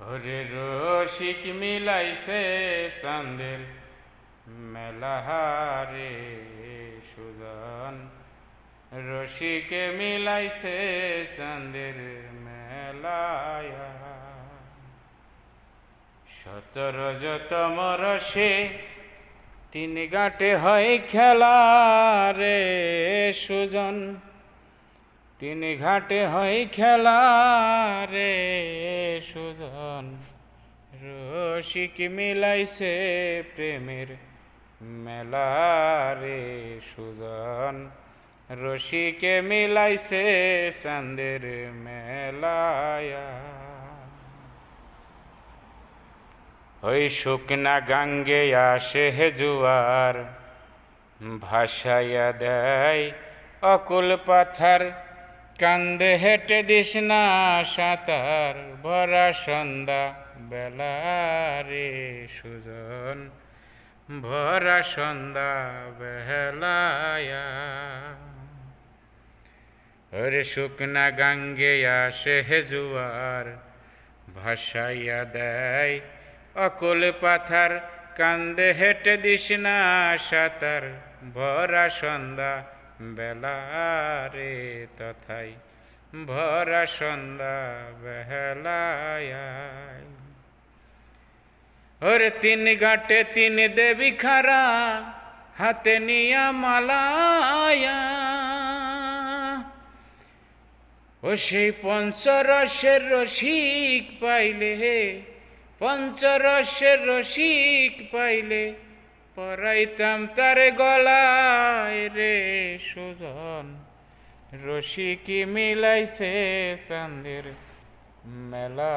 ওরে রসিক মিলাইছে চাঁদের মেলাহারে সুজন, রসিকে মিলাইছে চাঁদের মেলায়া। 17তম রসে 3 ঘাটে হয় খেলা রে সুজন, 3 ঘাটে হয় খেলা রে সুজন। রসিক মিলাইছে প্রেমের মেলা রে সুজন, রসিকে মিলাইছে চাঁদের মেলায়া। ওই শুকনা গাঙ্গে আসে জুয়ার, ভাসাইয়া দেয় অকুল পাথার। কান্দে হেঁটে দিস না সাঁতার, ভরা সন্ধ্যা বেলা রে সুজন, ভরা সন্ধ্যা বেলায়া। ওরে শুকনা গাঙ্গে আসে জুয়ার, ভাসাইয়া দেয় অকুল পাথার। কান্দে হেঁটে দিস না সাঁতার, ভরা সন্ধ্যা বেলা রে তথাই ভরা সন্ধ্যা বেলায়। ওরে 3 ঘাটে 3 দেবী খারা, হাতে নিয়া মালায়া। ও সেই পঞ্চরসের রসিক পাইলে, পঞ্চরসের রসিক পাইলে, পরাইতাম তার গলায় রে সুজন। রসিকি মিলাইছে চাঁদের মেলা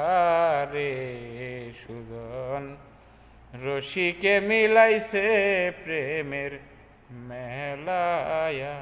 রে সুজন, রসিকে মিলাইছে প্রেমের মেলায়া।